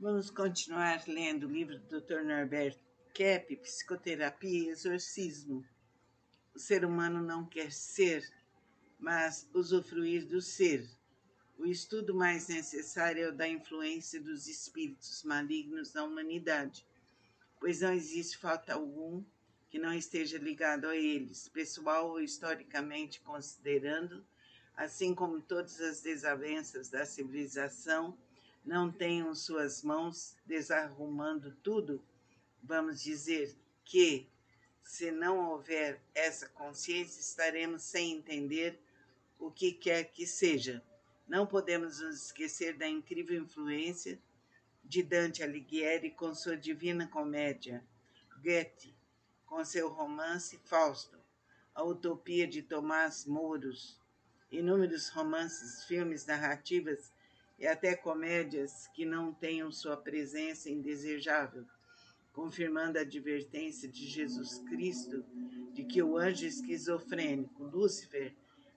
Vamos continuar lendo o livro do Dr. Norberto Kepp, Psicoterapia e Exorcismo. O ser humano não quer ser, mas usufruir do ser. O estudo mais necessário é o da influência dos espíritos malignos na humanidade, pois não existe fato algum que não esteja ligado a eles, pessoal ou historicamente considerando, assim como todas as desavenças da civilização não tenham suas mãos desarrumando tudo. Vamos dizer que, se não houver essa consciência, estaremos sem entender o que quer que seja. Não podemos nos esquecer da incrível influência de Dante Alighieri com sua Divina Comédia, Goethe com seu romance Fausto, a Utopia de Tomás Mouros, inúmeros romances, filmes, narrativas e até comédias que não tenham sua presença indesejável, confirmando a advertência de Jesus Cristo de que o anjo esquizofrênico, Lúcifer,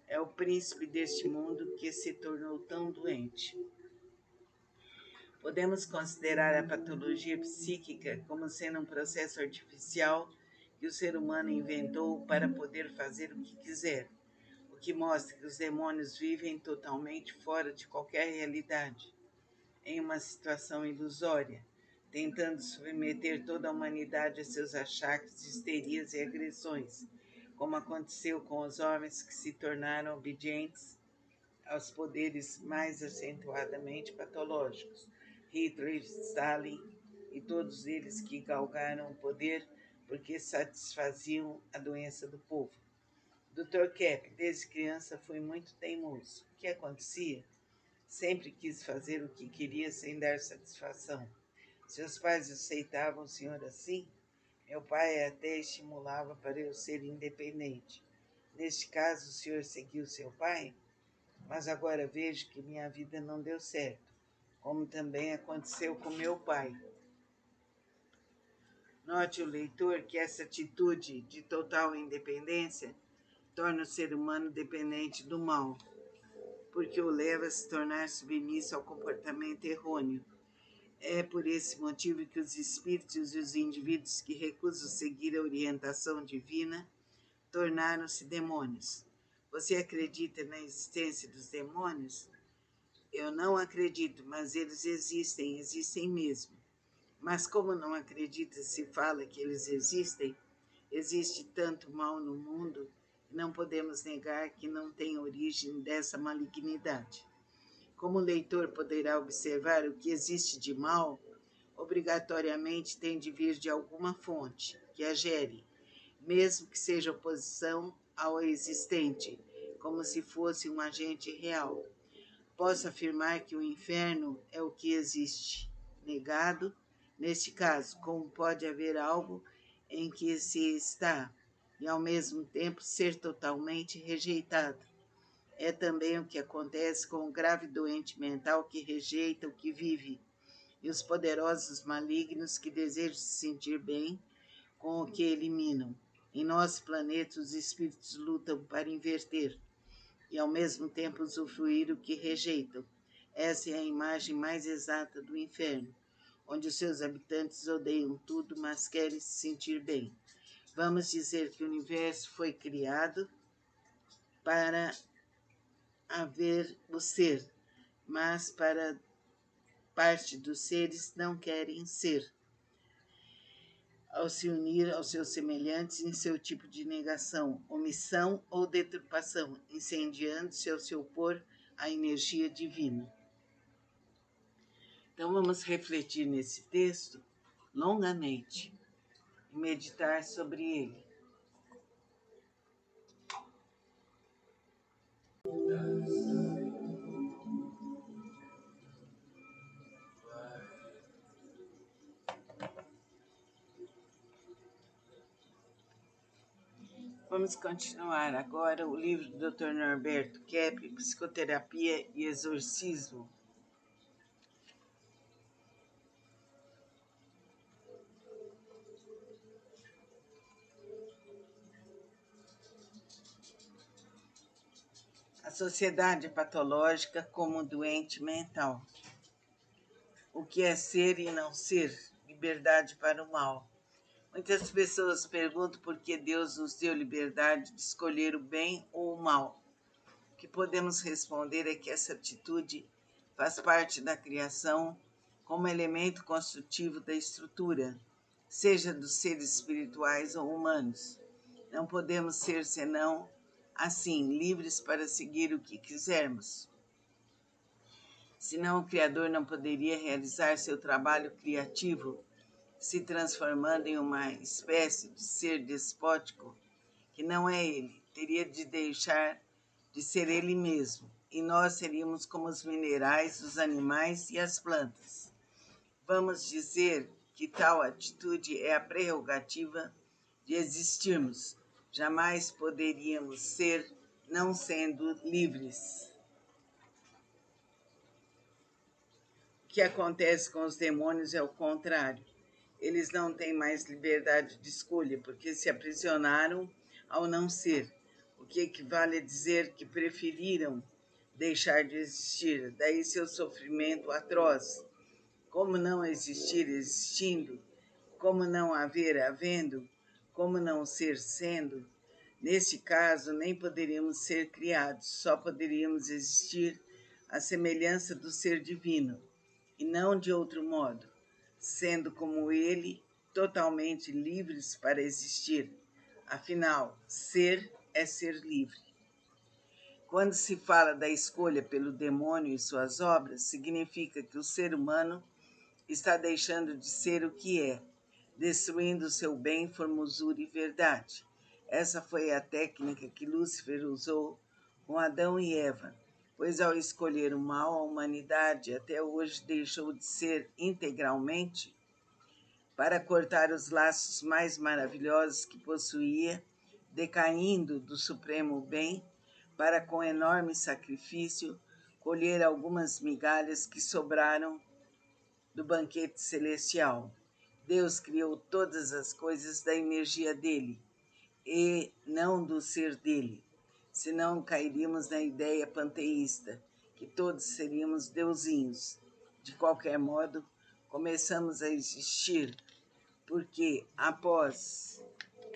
é o príncipe deste mundo que se tornou tão doente. Podemos considerar a patologia psíquica como sendo um processo artificial que o ser humano inventou para poder fazer o que quiser, o que mostra que os demônios vivem totalmente fora de qualquer realidade, em uma situação ilusória, tentando submeter toda a humanidade a seus achaques, histerias e agressões, como aconteceu com os homens que se tornaram obedientes aos poderes mais acentuadamente patológicos, Hitler, Stalin e todos eles que galgaram o poder porque satisfaziam a doença do povo. Dr. Kepp, desde criança, foi muito teimoso. O que acontecia? Sempre quis fazer o que queria sem dar satisfação. Seus pais aceitavam o senhor assim? Meu pai até estimulava para eu ser independente. Neste caso, o senhor seguiu seu pai? Mas agora vejo que minha vida não deu certo, como também aconteceu com meu pai. Note o leitor que essa atitude de total independência torna o ser humano dependente do mal, porque o leva a se tornar submisso ao comportamento errôneo. É por esse motivo que os espíritos e os indivíduos que recusam seguir a orientação divina tornaram-se demônios. Você acredita na existência dos demônios? Eu não acredito, mas eles existem, existem mesmo. Mas como não acredita se fala que eles existem, existe tanto mal no mundo, não podemos negar que não tem origem dessa malignidade. Como o leitor poderá observar, o que existe de mal, obrigatoriamente tem de vir de alguma fonte que a gere, mesmo que seja oposição ao existente, como se fosse um agente real. Posso afirmar que o inferno é o que existe, negado. Neste caso, como pode haver algo em que se está e ao mesmo tempo ser totalmente rejeitado? É também o que acontece com o grave doente mental que rejeita o que vive e os poderosos malignos que desejam se sentir bem com o que eliminam. Em nosso planeta, os espíritos lutam para inverter e ao mesmo tempo usufruir o que rejeitam. Essa é a imagem mais exata do inferno, onde os seus habitantes odeiam tudo, mas querem se sentir bem. Vamos dizer que o universo foi criado para haver o ser, mas para parte dos seres não querem ser, ao se unir aos seus semelhantes em seu tipo de negação, omissão ou deturpação, incendiando-se ao se opor à energia divina. Então vamos refletir nesse texto longamente e meditar sobre ele. Vamos continuar agora o livro do Dr. Norberto Kepp, Psicoterapia e Exorcismo. A sociedade patológica como doente mental. o que é ser e não ser, liberdade para o mal. Muitas pessoas perguntam por que Deus nos deu liberdade de escolher o bem ou o mal. O que podemos responder é que essa atitude faz parte da criação como elemento construtivo da estrutura, seja dos seres espirituais ou humanos. Não podemos ser senão, assim, livres para seguir o que quisermos. Senão o Criador não poderia realizar seu trabalho criativo, se transformando em uma espécie de ser despótico, que não é ele, teria de deixar de ser ele mesmo, e nós seríamos como os minerais, os animais e as plantas. Vamos dizer que tal atitude é a prerrogativa de existirmos. Jamais poderíamos ser não sendo livres. O que acontece com os demônios é o contrário. Eles não têm mais liberdade de escolha, porque se aprisionaram ao não ser, o que equivale a dizer que preferiram deixar de existir, daí seu sofrimento atroz. Como não existir existindo? Como não haver havendo? Como não ser sendo? Neste caso, nem poderíamos ser criados, só poderíamos existir à semelhança do ser divino, e não de outro modo, sendo como ele, totalmente livres para existir. Afinal, ser é ser livre. Quando se fala da escolha pelo demônio e suas obras, significa que o ser humano está deixando de ser o que é, destruindo seu bem, formosura e verdade. Essa foi a técnica que Lúcifer usou com Adão e Eva, pois ao escolher o mal, a humanidade até hoje deixou de ser integralmente para cortar os laços mais maravilhosos que possuía, decaindo do supremo bem, para com enorme sacrifício colher algumas migalhas que sobraram do banquete celestial. Deus criou todas as coisas da energia dele e não do ser dele, senão cairíamos na ideia panteísta, que todos seríamos deusinhos. De qualquer modo, começamos a existir porque, após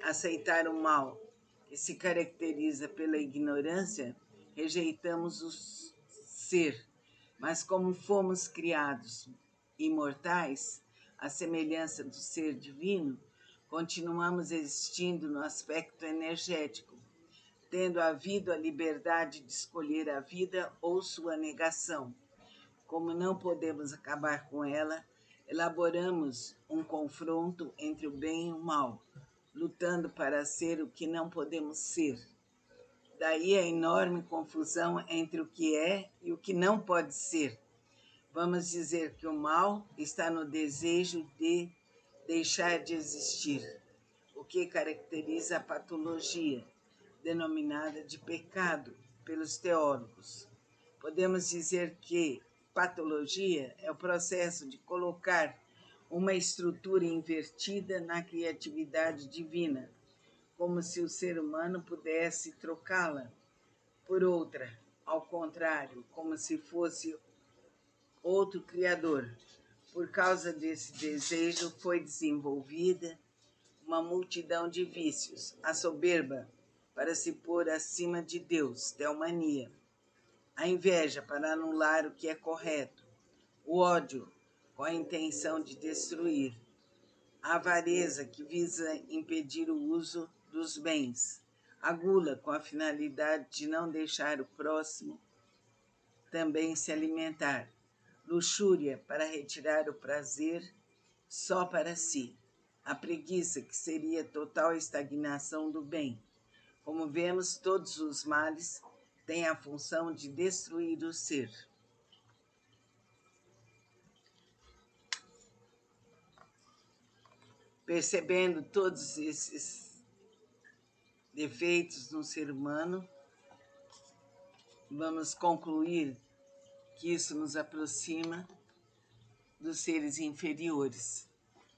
aceitar o mal, que se caracteriza pela ignorância, rejeitamos o ser. Mas como fomos criados imortais, à semelhança do ser divino, continuamos existindo no aspecto energético, tendo havido a liberdade de escolher a vida ou sua negação. Como não podemos acabar com ela, elaboramos um confronto entre o bem e o mal, lutando para ser o que não podemos ser. Daí a enorme confusão entre o que é e o que não pode ser. Vamos dizer que o mal está no desejo de deixar de existir, o que caracteriza a patologia, denominada de pecado pelos teólogos. Podemos dizer que patologia é o processo de colocar uma estrutura invertida na criatividade divina, como se o ser humano pudesse trocá-la por outra, ao contrário, como se fosse outro criador. Por causa desse desejo foi desenvolvida uma multidão de vícios, a soberba para se pôr acima de Deus, teomania, a inveja para anular o que é correto, o ódio com a intenção de destruir, a avareza que visa impedir o uso dos bens, a gula com a finalidade de não deixar o próximo também se alimentar, luxúria para retirar o prazer só para si, a preguiça que seria total estagnação do bem. Como vemos, todos os males têm a função de destruir o ser. Percebendo todos esses defeitos no ser humano, vamos concluir que isso nos aproxima dos seres inferiores.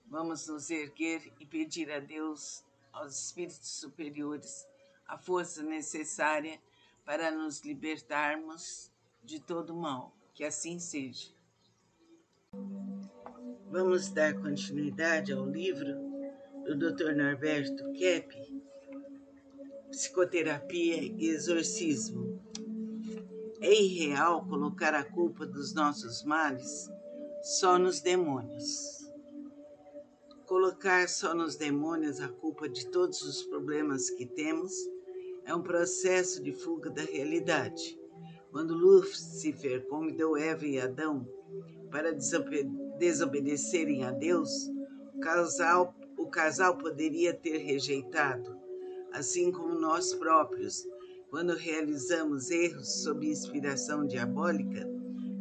Vamos nos erguer e pedir a Deus, aos espíritos superiores, a força necessária para nos libertarmos de todo mal. Que assim seja. Vamos dar continuidade ao livro do Dr. Norberto Kepp, Psicoterapia e Exorcismo. É irreal colocar a culpa dos nossos males só nos demônios. Colocar só nos demônios a culpa de todos os problemas que temos é um processo de fuga da realidade. Quando Lúcifer convidou Eva e Adão para desobedecerem a Deus, o casal poderia ter rejeitado, assim como nós próprios, quando realizamos erros sob inspiração diabólica,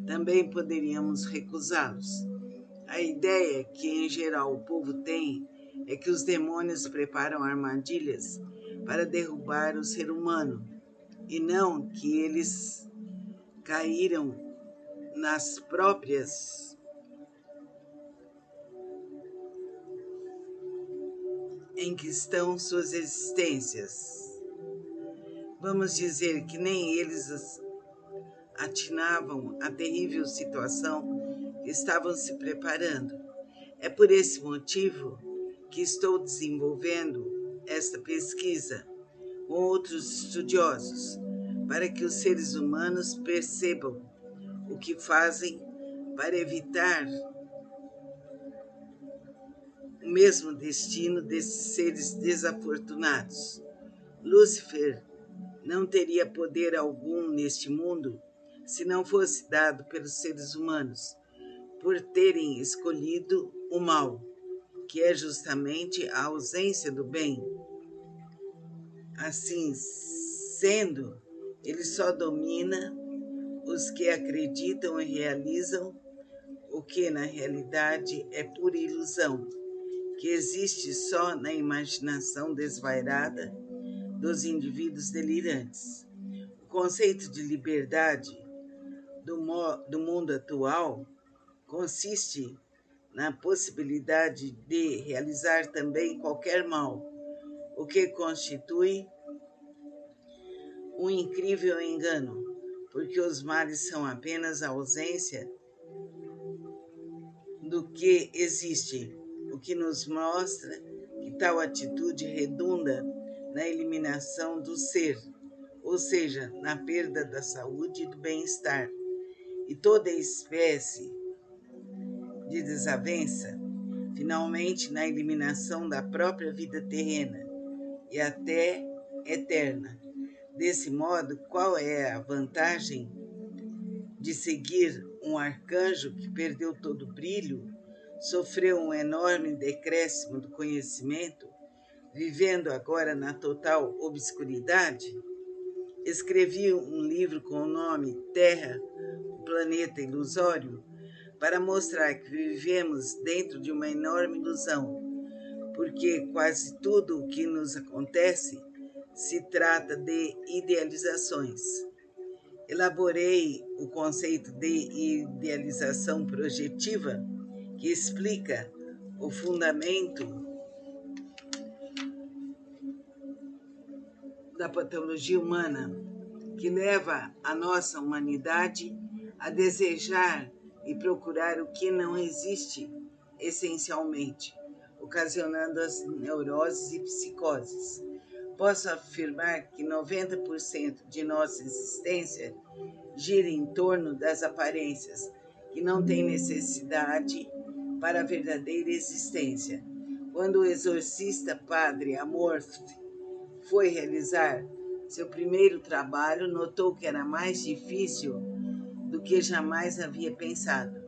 também poderíamos recusá-los. A ideia que, em geral, o povo tem é que os demônios preparam armadilhas para derrubar o ser humano, e não que eles caíram nas próprias em que estão suas existências. Vamos dizer que nem eles atinavam a terrível situação que estavam se preparando. É por esse motivo que estou desenvolvendo esta pesquisa com outros estudiosos, para que os seres humanos percebam o que fazem para evitar o mesmo destino desses seres desafortunados. Lúcifer não teria poder algum neste mundo se não fosse dado pelos seres humanos, por terem escolhido o mal, que é justamente a ausência do bem. Assim sendo, ele só domina os que acreditam e realizam o que na realidade é pura ilusão, que existe só na imaginação desvairada dos indivíduos delirantes. O conceito de liberdade do mundo atual consiste na possibilidade de realizar também qualquer mal, o que constitui um incrível engano, porque os males são apenas a ausência do que existe, o que nos mostra que tal atitude redunda na eliminação do ser, ou seja, na perda da saúde e do bem-estar, e toda espécie de desavença, finalmente na eliminação da própria vida terrena e até eterna. Desse modo, qual é a vantagem de seguir um arcanjo que perdeu todo o brilho, sofreu um enorme decréscimo do conhecimento, vivendo agora na total obscuridade? Escrevi um livro com o nome Terra, o Planeta Ilusório, para mostrar que vivemos dentro de uma enorme ilusão, porque quase tudo o que nos acontece se trata de idealizações. Elaborei o conceito de idealização projetiva, que explica o fundamento da patologia humana, que leva a nossa humanidade a desejar e procurar o que não existe essencialmente, ocasionando as neuroses e psicoses. Posso afirmar que 90% de nossa existência gira em torno das aparências, que não têm necessidade para a verdadeira existência. Quando o exorcista Padre Amorth foi realizar seu primeiro trabalho, notou que era mais difícil do que jamais havia pensado.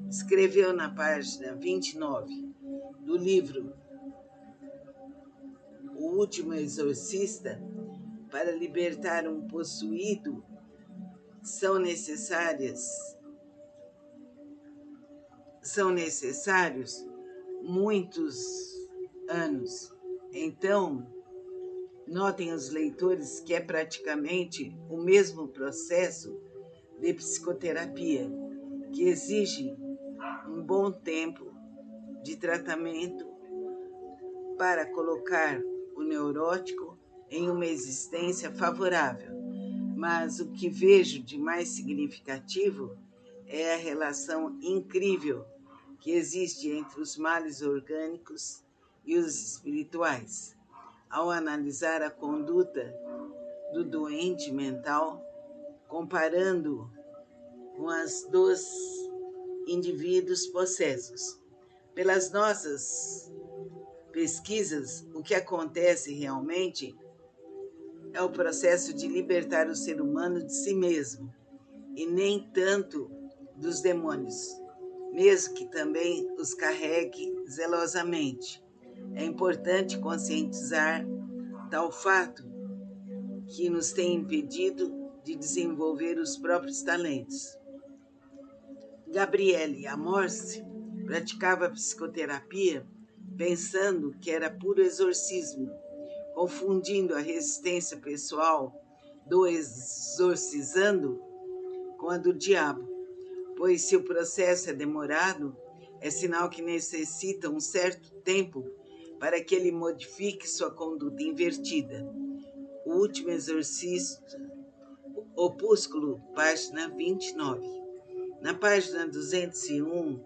Escreveu na página 29 do livro O Último Exorcista: para libertar um possuído são necessários muitos anos. Então, notem os leitores que é praticamente o mesmo processo de psicoterapia, que exige um bom tempo de tratamento para colocar o neurótico em uma existência favorável. Mas o que vejo de mais significativo é a relação incrível que existe entre os males orgânicos e os espirituais. Ao analisar a conduta do doente mental, comparando com as dos indivíduos possessos. Pelas nossas pesquisas, o que acontece realmente é o processo de libertar o ser humano de si mesmo, e nem tanto dos demônios, mesmo que também os carregue zelosamente. É importante conscientizar tal fato que nos tem impedido de desenvolver os próprios talentos. Gabriele Amorsi praticava psicoterapia pensando que era puro exorcismo, confundindo a resistência pessoal do exorcizando com a do diabo, pois se o processo é demorado, é sinal que necessita um certo tempo para que ele modifique sua conduta invertida. O Último Exorcista, Opúsculo, página 29. Na página 201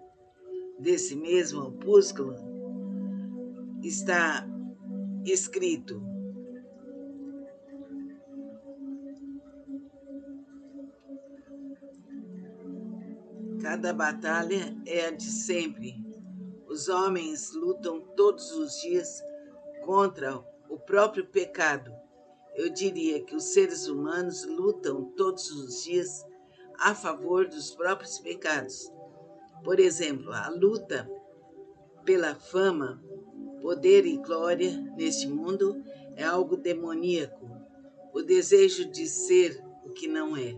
desse mesmo opúsculo está escrito: cada batalha é a de sempre. Os homens lutam todos os dias contra o próprio pecado. Eu diria que os seres humanos lutam todos os dias a favor dos próprios pecados. Por exemplo, a luta pela fama, poder e glória neste mundo é algo demoníaco. O desejo de ser o que não é.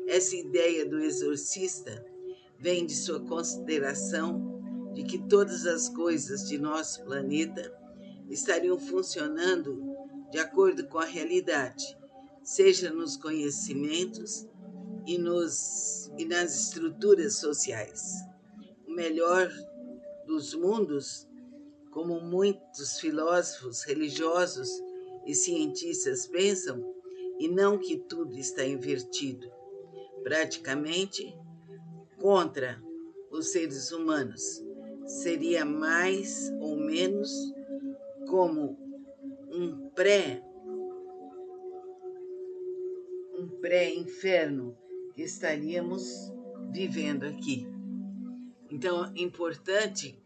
Essa ideia do exorcista vem de sua consideração de que todas as coisas de nosso planeta estariam funcionando de acordo com a realidade, seja nos conhecimentos e nas estruturas sociais. O melhor dos mundos, como muitos filósofos religiosos e cientistas pensam, e não que tudo está invertido, praticamente contra os seres humanos. Seria mais ou menos como um pré-inferno que estaríamos vivendo aqui. Então, é importante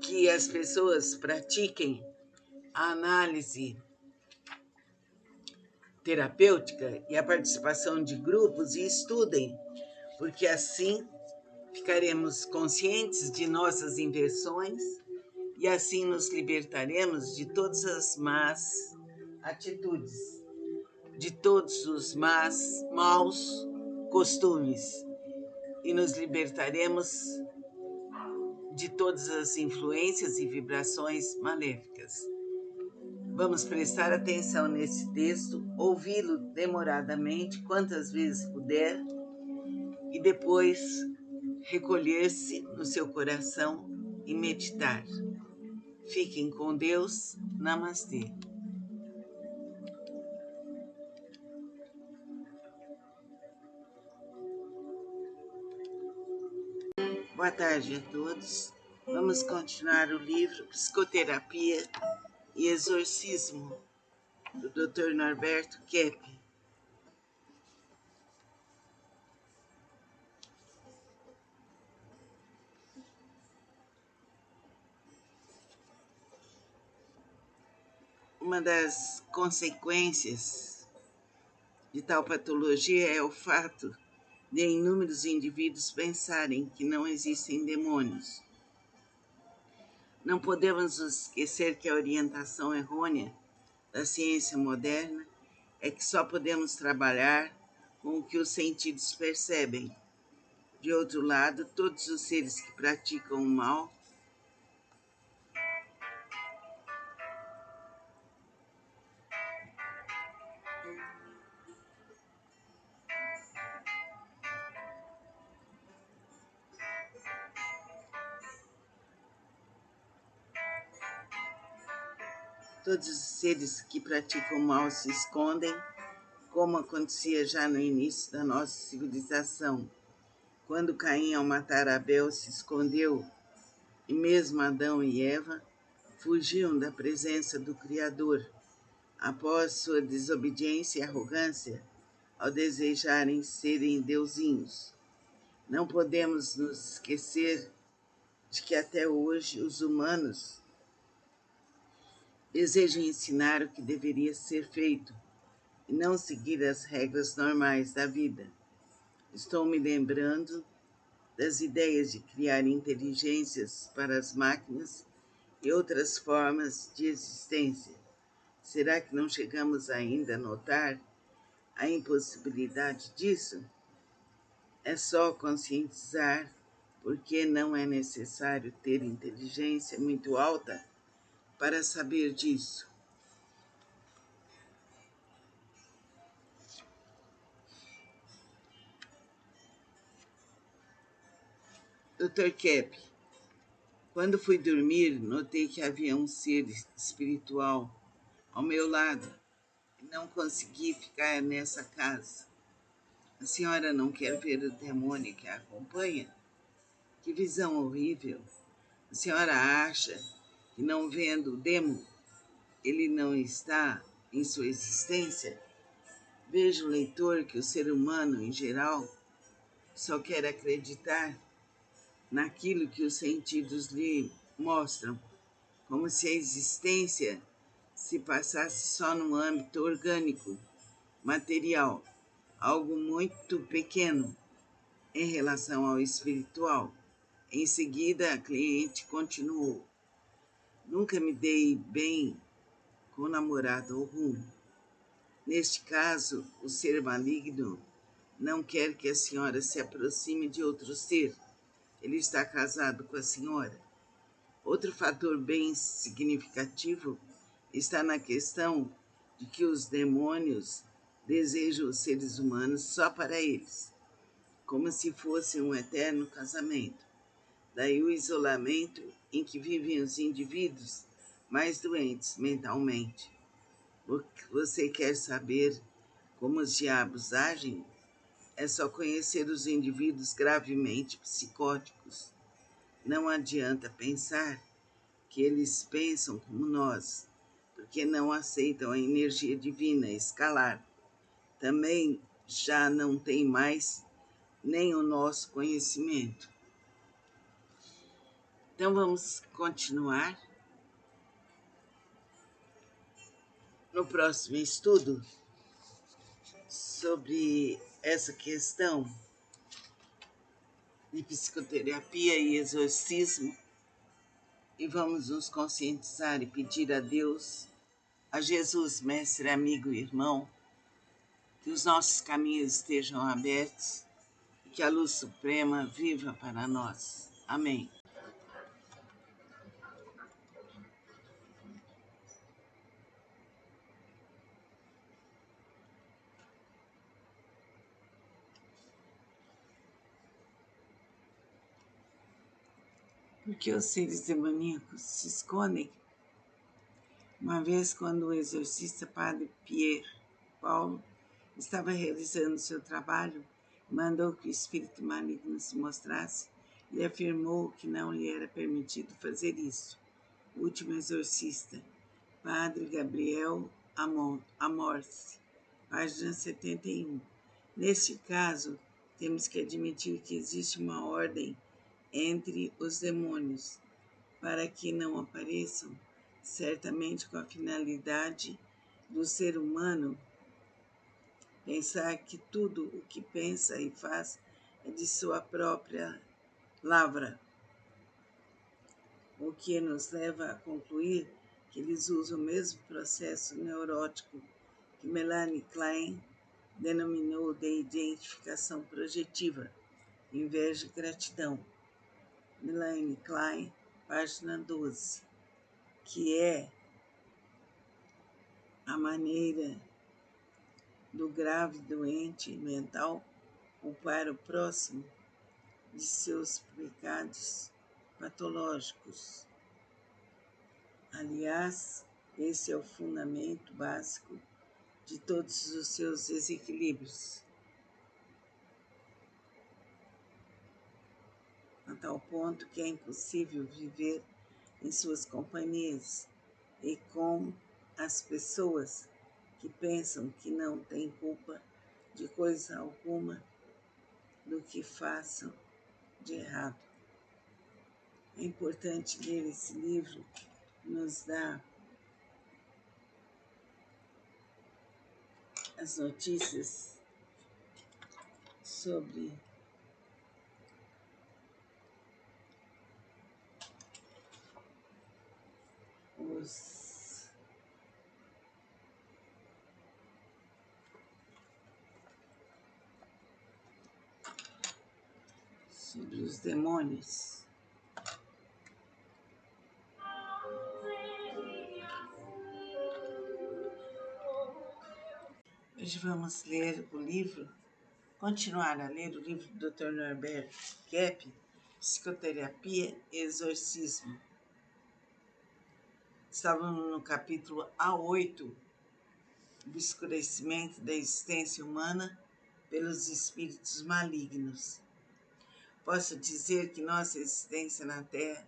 que as pessoas pratiquem a análise terapêutica e a participação de grupos e estudem, porque assim ficaremos conscientes de nossas inversões e assim nos libertaremos de todas as más atitudes, de todos os maus costumes, e nos libertaremos de todas as influências e vibrações maléficas. Vamos prestar atenção nesse texto, ouvi-lo demoradamente, quantas vezes puder, e depois recolher-se no seu coração e meditar. Fiquem com Deus. Namastê. Boa tarde a todos. Vamos continuar o livro Psicoterapia e Exorcismo, do Dr. Norberto Keppe. Uma das consequências de tal patologia é o fato de inúmeros indivíduos pensarem que não existem demônios. Não podemos esquecer que a orientação errônea da ciência moderna é que só podemos trabalhar com o que os sentidos percebem. De outro lado, todos os seres que praticam o mal se escondem, como acontecia já no início da nossa civilização, Quando Caim, ao matar Abel, se escondeu, e mesmo Adão e Eva fugiam da presença do Criador, após sua desobediência e arrogância, ao desejarem serem deusinhos. Não podemos nos esquecer de que até hoje os humanos desejam ensinar o que deveria ser feito e não seguir as regras normais da vida. Estou me lembrando das ideias de criar inteligências para as máquinas e outras formas de existência. Será que não chegamos ainda a notar a impossibilidade disso? É só conscientizar porque não é necessário ter inteligência muito alta para saber disso. Dr. Kep, quando fui dormir, notei que havia um ser espiritual ao meu lado e não consegui ficar nessa casa. A senhora não quer ver o demônio que a acompanha? Que visão horrível! A senhora acha que não vendo o demo, ele não está em sua existência? Veja, leitor, que o ser humano, em geral, só quer acreditar naquilo que os sentidos lhe mostram, como se a existência se passasse só no âmbito orgânico, material, algo muito pequeno em relação ao espiritual. Em seguida, a cliente continuou: nunca me dei bem com namorado algum. Neste caso, o ser maligno não quer que a senhora se aproxime de outro ser. Ele está casado com a senhora. Outro fator bem significativo está na questão de que os demônios desejam os seres humanos só para eles, como se fosse um eterno casamento. Daí o isolamento em que vivem os indivíduos mais doentes mentalmente. Você quer saber como os diabos agem? É só conhecer os indivíduos gravemente psicóticos. Não adianta pensar que eles pensam como nós, porque não aceitam a energia divina escalar. Também já não tem mais nem o nosso conhecimento. Então vamos continuar no próximo estudo sobre essa questão de psicoterapia e exorcismo, e vamos nos conscientizar e pedir a Deus, a Jesus, mestre, amigo e irmão, que os nossos caminhos estejam abertos e que a luz suprema viva para nós. Amém. Porque os seres demoníacos se escondem? Uma vez, quando o exorcista Padre Pierre Paulo estava realizando seu trabalho, mandou que o espírito maligno se mostrasse e afirmou que não lhe era permitido fazer isso. O último exorcista, Padre Gabriel Amorce, página 71. Neste caso, temos que admitir que existe uma ordem entre os demônios, para que não apareçam, certamente com a finalidade do ser humano pensar que tudo o que pensa e faz é de sua própria lavra, o que nos leva a concluir que eles usam o mesmo processo neurótico que Melanie Klein denominou de identificação projetiva, inveja e gratidão. Melanie Klein, página 12, que é a maneira do grave doente mental culpar o próximo de seus pecados patológicos. Aliás, esse é o fundamento básico de todos os seus desequilíbrios. tal ponto que é impossível viver em suas companhias e com as pessoas que pensam que não têm culpa de coisa alguma do que façam de errado. É importante ler esse livro, nos dá as notícias sobre os demônios. Hoje vamos ler o livro, continuar a ler o livro do Dr. Norbert Kepp, Psicoterapia e Exorcismo. Estávamos no capítulo A8, o escurecimento da existência humana pelos espíritos malignos. Posso dizer que nossa existência na Terra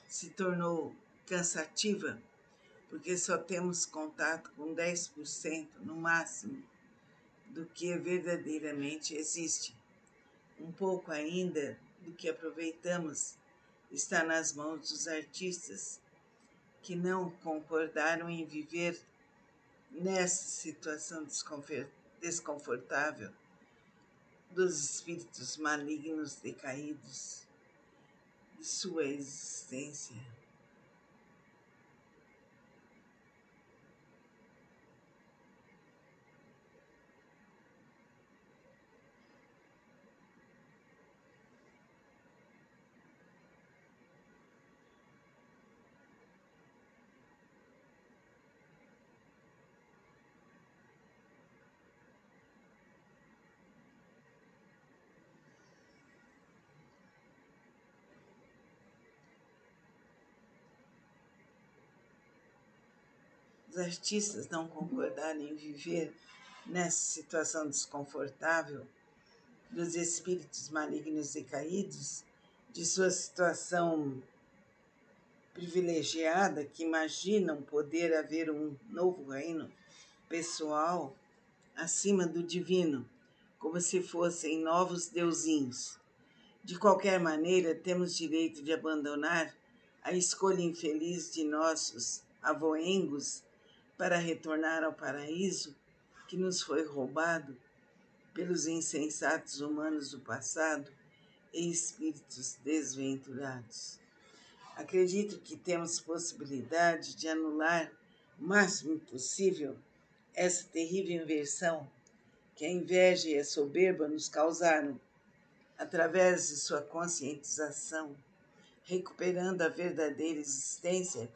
se tornou cansativa porque só temos contato com 10% no máximo do que verdadeiramente existe. Um pouco ainda do que aproveitamos está nas mãos dos artistas que não concordaram em viver nessa situação desconfortável dos espíritos malignos decaídos de sua existência. Os artistas não concordaram em viver nessa situação desconfortável dos espíritos malignos decaídos, de sua situação privilegiada, que imaginam poder haver um novo reino pessoal acima do divino, como se fossem novos deusinhos. De qualquer maneira, temos direito de abandonar a escolha infeliz de nossos avoengos para retornar ao paraíso que nos foi roubado pelos insensatos humanos do passado e espíritos desventurados. Acredito que temos possibilidade de anular o máximo possível essa terrível inversão que a inveja e a soberba nos causaram, através de sua conscientização, recuperando a verdadeira existência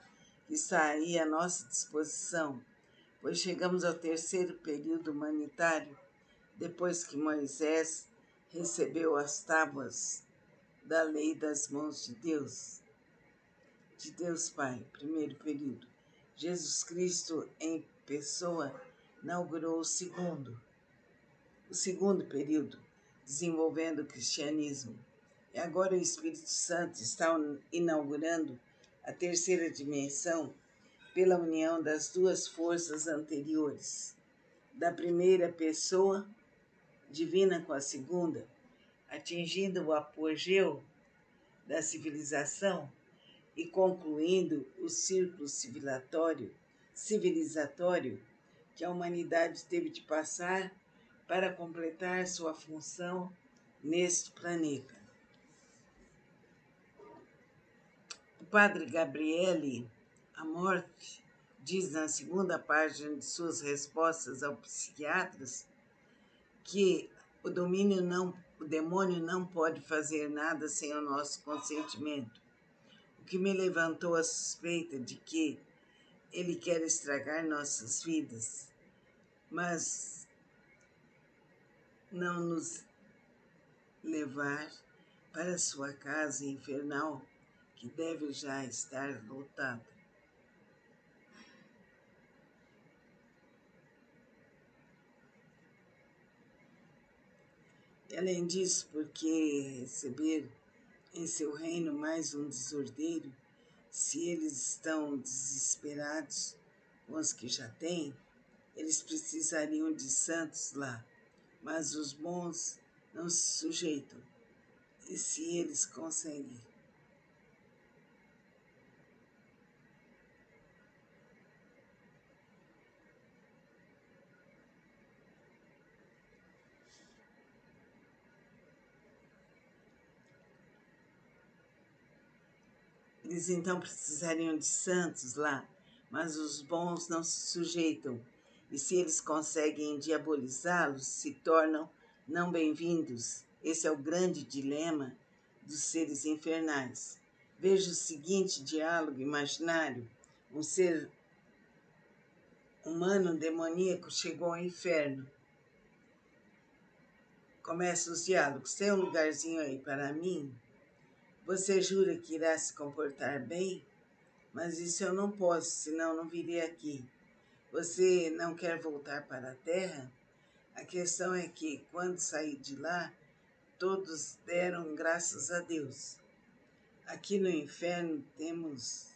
que está aí à nossa disposição, pois chegamos ao terceiro período humanitário, depois que Moisés recebeu as tábuas da lei das mãos de Deus Pai, primeiro período. Jesus Cristo, em pessoa, inaugurou o segundo período, desenvolvendo o cristianismo. E agora o Espírito Santo está inaugurando a terceira dimensão pela união das duas forças anteriores, da primeira pessoa divina com a segunda, atingindo o apogeu da civilização e concluindo o círculo civilizatório que a humanidade teve de passar para completar sua função neste planeta. O padre Gabriele Amorth diz na segunda página de suas respostas aos psiquiatras que o demônio não pode fazer nada sem o nosso consentimento, o que me levantou a suspeita de que ele quer estragar nossas vidas, mas não nos levar para sua casa infernal, que deve já estar lotada. Além disso, porque receber em seu reino mais um desordeiro, se eles estão desesperados com os que já têm, eles precisariam de santos lá, mas os bons não se sujeitam. E se eles conseguem eles então precisariam de santos lá, mas os bons não se sujeitam. E se eles conseguem diabolizá-los, se tornam não bem-vindos. Esse é o grande dilema dos seres infernais. Veja o seguinte diálogo imaginário: um ser humano demoníaco chegou ao inferno. Começam os diálogos. Tem um lugarzinho aí para mim? Você jura que irá se comportar bem? Mas isso eu não posso, senão não virei aqui. Você não quer voltar para a Terra? A questão é que, quando saí de lá, todos deram graças a Deus. Aqui no inferno temos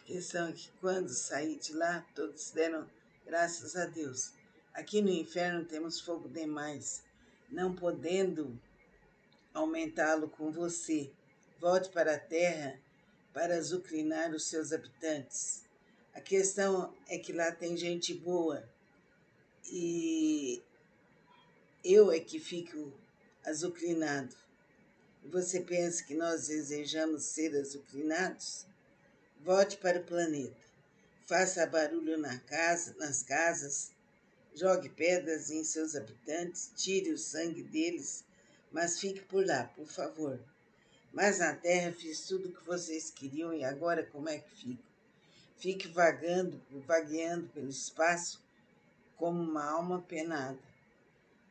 a questão é que, quando saí de lá, todos deram graças a Deus. Aqui no inferno temos fogo demais, não podendo aumentá-lo com você. Volte para a terra para azucrinar os seus habitantes. A questão é que lá tem gente boa e eu é que fico azucrinado. Você pensa que nós desejamos ser azucrinados? Volte para o planeta. Faça barulho nas casas, jogue pedras em seus habitantes, tire o sangue deles, mas fique por lá, por favor. Mas na Terra fiz tudo o que vocês queriam e agora como é que fico? Fique vagueando pelo espaço como uma alma penada.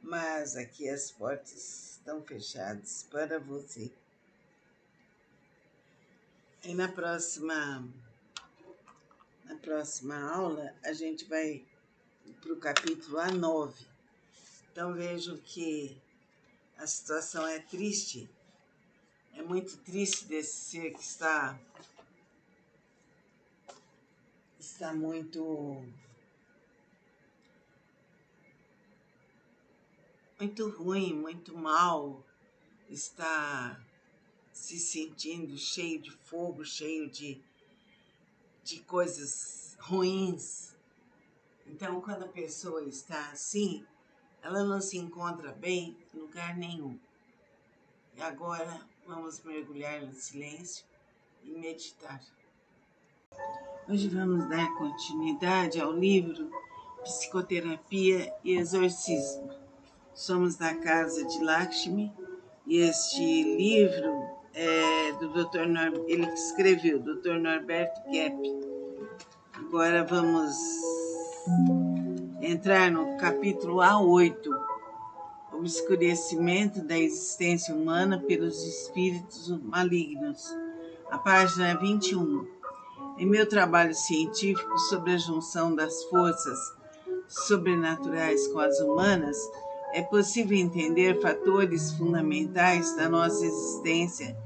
Mas aqui as portas estão fechadas para você. E na próxima aula a gente vai para o capítulo A9. Então vejam que a situação é triste. É muito triste desse ser que está muito ruim, muito mal, está se sentindo cheio de fogo, cheio de coisas ruins. Então, quando a pessoa está assim, ela não se encontra bem em lugar nenhum. E agora vamos mergulhar no silêncio e meditar. Hoje vamos dar continuidade ao livro Psicoterapia e Exorcismo. Somos da casa de Lakshmi e este livro é do Dr. ele que escreveu, Dr. Norberto Kepp. Agora vamos entrar no capítulo A8, Obscurecimento da existência humana pelos espíritos malignos, a página 21. Em meu trabalho científico sobre a junção das forças sobrenaturais com as humanas, é possível entender fatores fundamentais da nossa existência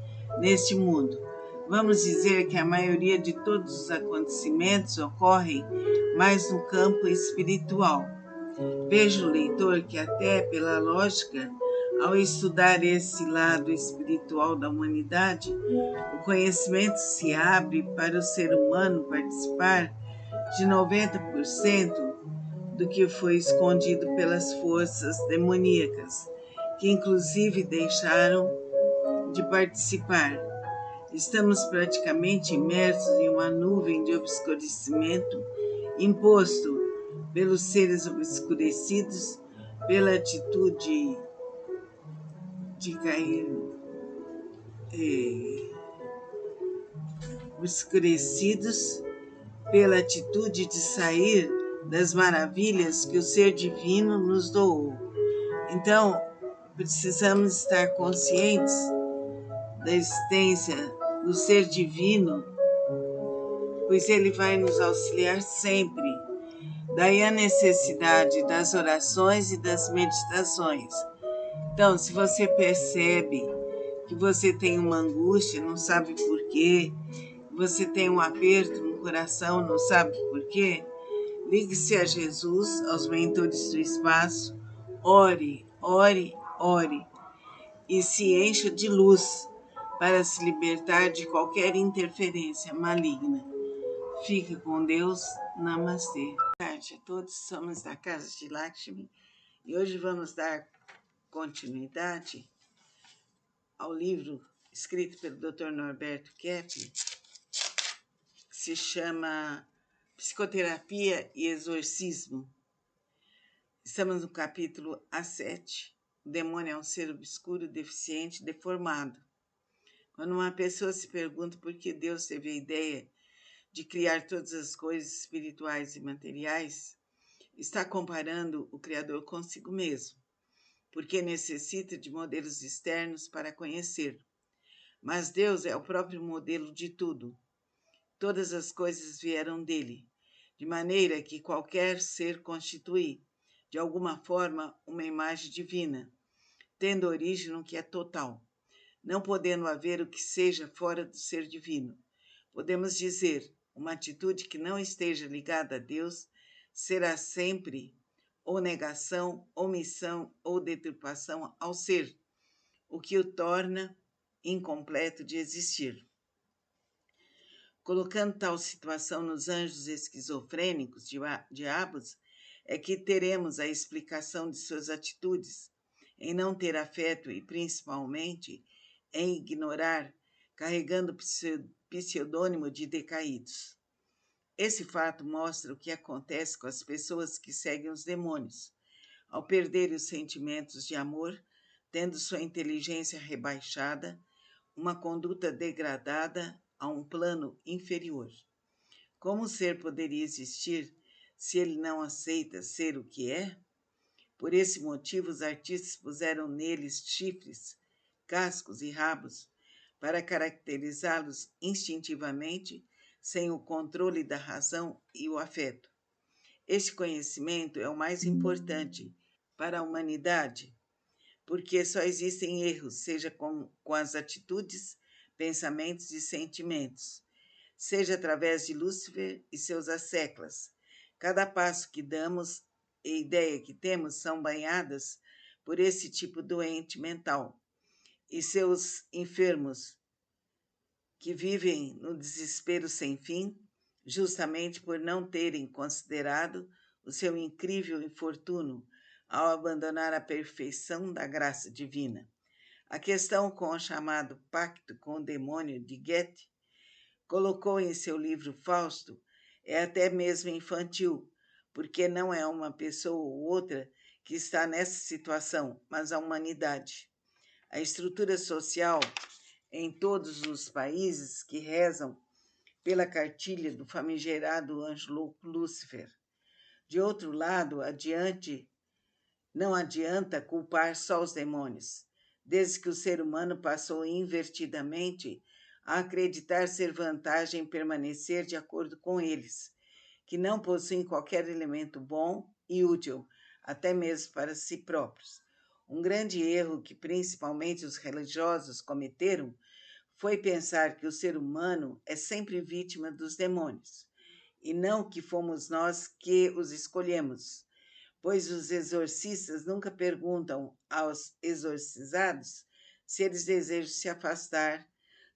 neste mundo. Vamos dizer que a maioria de todos os acontecimentos ocorrem mais no campo espiritual. Veja o leitor que até pela lógica, ao estudar esse lado espiritual da humanidade, o conhecimento se abre para o ser humano participar de 90% do que foi escondido pelas forças demoníacas, que inclusive deixaram de participar. Estamos praticamente imersos em uma nuvem de obscurecimento imposto pelos seres obscurecidos, pela atitude de cair obscurecidos, pela atitude de sair das maravilhas que o ser divino nos doou. Então, precisamos estar conscientes da existência do ser divino, pois ele vai nos auxiliar sempre. Daí a necessidade das orações e das meditações. Então, se você percebe que você tem uma angústia, não sabe por quê, você tem um aperto no coração, não sabe por quê, ligue-se a Jesus, aos mentores do espaço, ore, ore, ore e se encha de luz para se libertar de qualquer interferência maligna. Fique com Deus. Namastê. Boa tarde a todos, somos da Casa de Lakshmi e hoje vamos dar continuidade ao livro escrito pelo Dr. Norberto Kepler, que se chama Psicoterapia e Exorcismo. Estamos no capítulo A7. O demônio é um ser obscuro, deficiente, deformado. Quando uma pessoa se pergunta por que Deus teve a ideia de criar todas as coisas espirituais e materiais, está comparando o Criador consigo mesmo, porque necessita de modelos externos para conhecer. Mas Deus é o próprio modelo de tudo. Todas as coisas vieram dele, de maneira que qualquer ser constitui, de alguma forma, uma imagem divina, tendo origem no que é total, não podendo haver o que seja fora do ser divino. Podemos dizer, uma atitude que não esteja ligada a Deus será sempre ou negação, omissão ou deturpação ao ser, o que o torna incompleto de existir. Colocando tal situação nos anjos esquizofrênicos, diabos, é que teremos a explicação de suas atitudes, em não ter afeto e, principalmente, em ignorar, carregando pseudônimo de decaídos. Esse fato mostra o que acontece com as pessoas que seguem os demônios, ao perderem os sentimentos de amor, tendo sua inteligência rebaixada, uma conduta degradada a um plano inferior. Como o ser poderia existir se ele não aceita ser o que é? Por esse motivo, os artistas puseram neles chifres, cascos e rabos para caracterizá-los instintivamente, sem o controle da razão e o afeto. Este conhecimento é o mais importante para a humanidade, porque só existem erros, seja com as atitudes, pensamentos e sentimentos, seja através de Lúcifer e seus asseclas. Cada passo que damos e ideia que temos são banhadas por esse tipo doente mental e seus enfermos, que vivem no desespero sem fim, justamente por não terem considerado o seu incrível infortúnio ao abandonar a perfeição da graça divina. A questão com o chamado pacto com o demônio de Goethe colocou em seu livro Fausto é até mesmo infantil, porque não é uma pessoa ou outra que está nessa situação, mas a humanidade. A estrutura social em todos os países que rezam pela cartilha do famigerado anjo Lúcifer. De outro lado, não adianta culpar só os demônios, desde que o ser humano passou invertidamente a acreditar ser vantagem permanecer de acordo com eles, que não possuem qualquer elemento bom e útil, até mesmo para si próprios. Um grande erro que principalmente os religiosos cometeram foi pensar que o ser humano é sempre vítima dos demônios, e não que fomos nós que os escolhemos, pois os exorcistas nunca perguntam aos exorcizados se eles desejam se afastar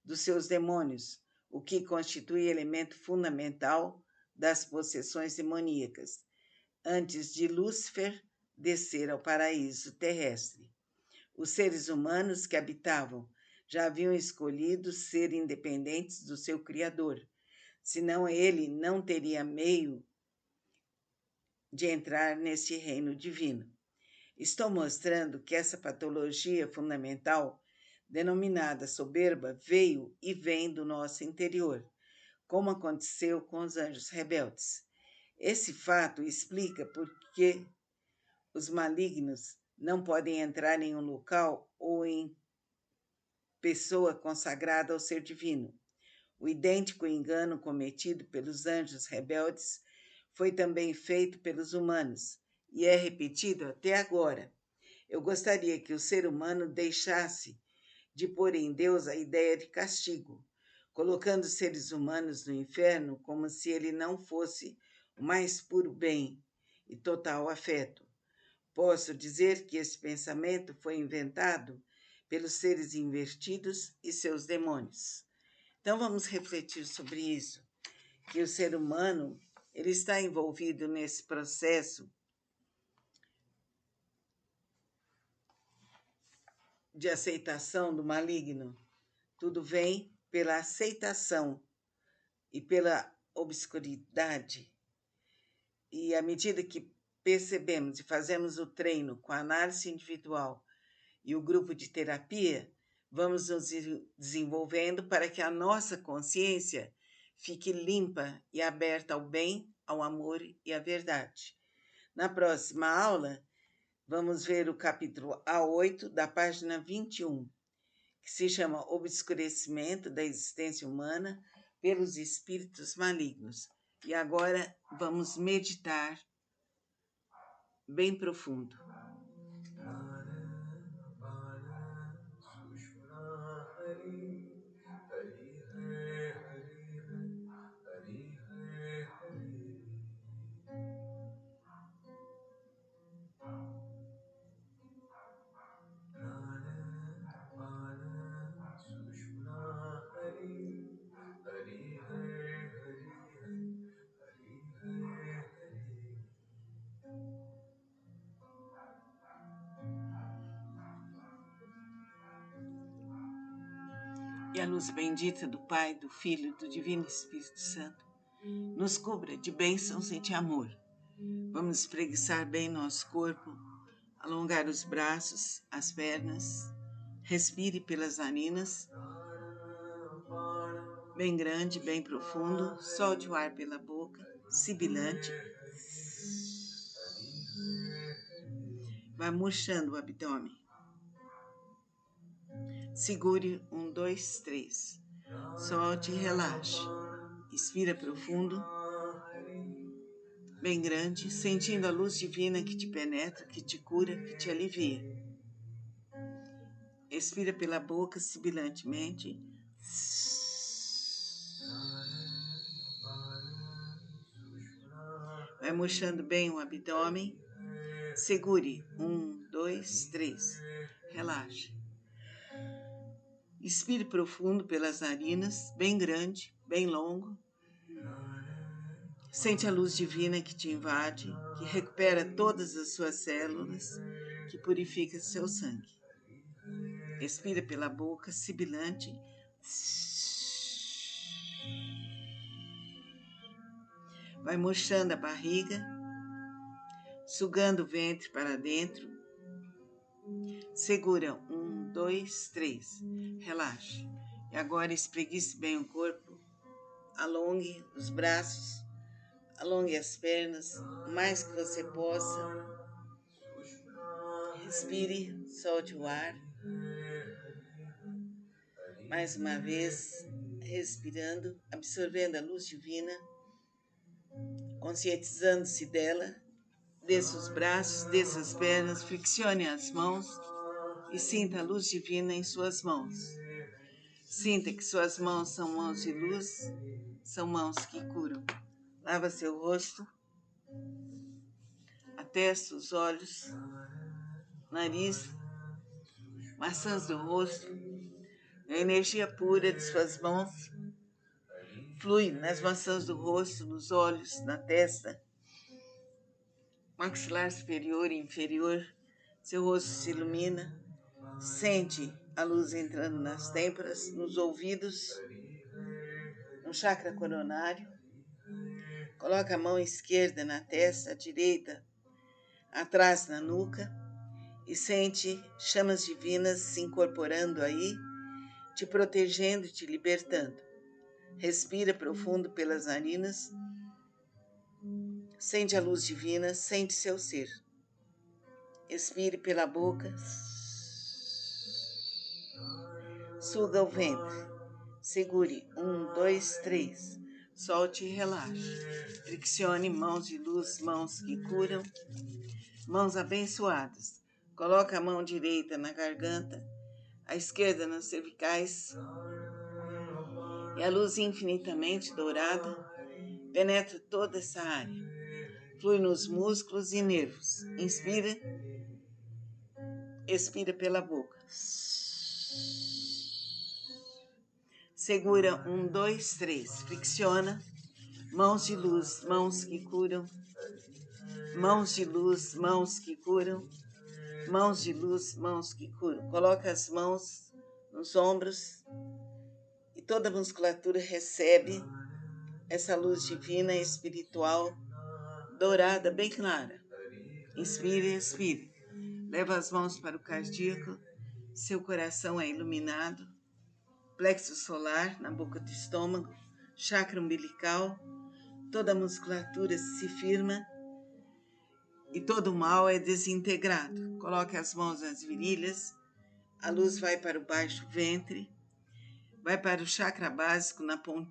dos seus demônios, o que constitui elemento fundamental das possessões demoníacas, antes de Lúcifer descer ao paraíso terrestre. Os seres humanos que habitavam já haviam escolhido ser independentes do seu Criador, senão ele não teria meio de entrar nesse reino divino. Estou mostrando que essa patologia fundamental, denominada soberba, veio e vem do nosso interior, como aconteceu com os anjos rebeldes. Esse fato explica por que os malignos não podem entrar em um local ou em pessoa consagrada ao ser divino. O idêntico engano cometido pelos anjos rebeldes foi também feito pelos humanos e é repetido até agora. Eu gostaria que o ser humano deixasse de pôr em Deus a ideia de castigo, colocando os seres humanos no inferno como se ele não fosse o mais puro bem e total afeto. Posso dizer que esse pensamento foi inventado pelos seres invertidos e seus demônios. Então vamos refletir sobre isso, que o ser humano ele está envolvido nesse processo de aceitação do maligno. Tudo vem pela aceitação e pela obscuridade. E à medida que percebemos e fazemos o treino com a análise individual e o grupo de terapia, vamos nos desenvolvendo para que a nossa consciência fique limpa e aberta ao bem, ao amor e à verdade. Na próxima aula, vamos ver o capítulo A8, da página 21, que se chama Obscurecimento da Existência Humana pelos Espíritos Malignos. E agora vamos meditar bem profundo. E a luz bendita do Pai, do Filho e do Divino Espírito Santo nos cubra de bênçãos e de amor. Vamos espreguiçar bem nosso corpo, alongar os braços, as pernas. Respire pelas narinas, bem grande, bem profundo. Solte o ar pela boca, sibilante. Vai murchando o abdômen. Segure 1, 2, 3. Solte e relaxe. Expira profundo, bem grande, sentindo a luz divina que te penetra, que te cura, que te alivia. Expira pela boca sibilantemente. Vai murchando bem o abdômen. Segure 1, 2, 3. Relaxe. Expire profundo pelas narinas, bem grande, bem longo. Sente a luz divina que te invade, que recupera todas as suas células, que purifica seu sangue. Expira pela boca, sibilante. Vai murchando a barriga, sugando o ventre para dentro. Segura 1, 2, 3. Relaxe. E agora espreguice bem o corpo. Alongue os braços. Alongue as pernas o mais que você possa. Respire, solte o ar. Mais uma vez, respirando, absorvendo a luz divina, conscientizando-se dela. Desça os braços, desça as pernas, flexione as mãos e sinta a luz divina em suas mãos. Sinta que suas mãos são mãos de luz, são mãos que curam. Lava seu rosto, a testa, os olhos, nariz, maçãs do rosto. A energia pura de suas mãos flui nas maçãs do rosto, nos olhos, na testa, maxilar superior e inferior. Seu rosto se ilumina. Sente a luz entrando nas têmporas, nos ouvidos, no chakra coronário. Coloca a mão esquerda na testa, a direita atrás na nuca e sente chamas divinas se incorporando aí, te protegendo e te libertando. Respira profundo pelas narinas. Sente a luz divina, sente seu ser. Expire pela boca. Suga o ventre. Segure 1, 2, 3. Solte e relaxe. Friccione mãos de luz, mãos que curam, mãos abençoadas. Coloque a mão direita na garganta, a esquerda nas cervicais, e a luz infinitamente dourada penetra toda essa área. Flui nos músculos e nervos. Inspira, expira pela boca. Segura 1, 2, 3. Fricciona. Mãos de luz, mãos que curam. Mãos de luz, mãos que curam. Mãos de luz, mãos que curam. Coloca as mãos nos ombros e toda a musculatura recebe essa luz divina e espiritual dourada, bem clara. Inspire, expire. Leva as mãos para o cardíaco. Seu coração é iluminado. Plexo solar na boca do estômago, chakra umbilical, toda a musculatura se firma e todo o mal é desintegrado. Coloque as mãos nas virilhas, a luz vai para o baixo ventre, vai para o chakra básico na pontinha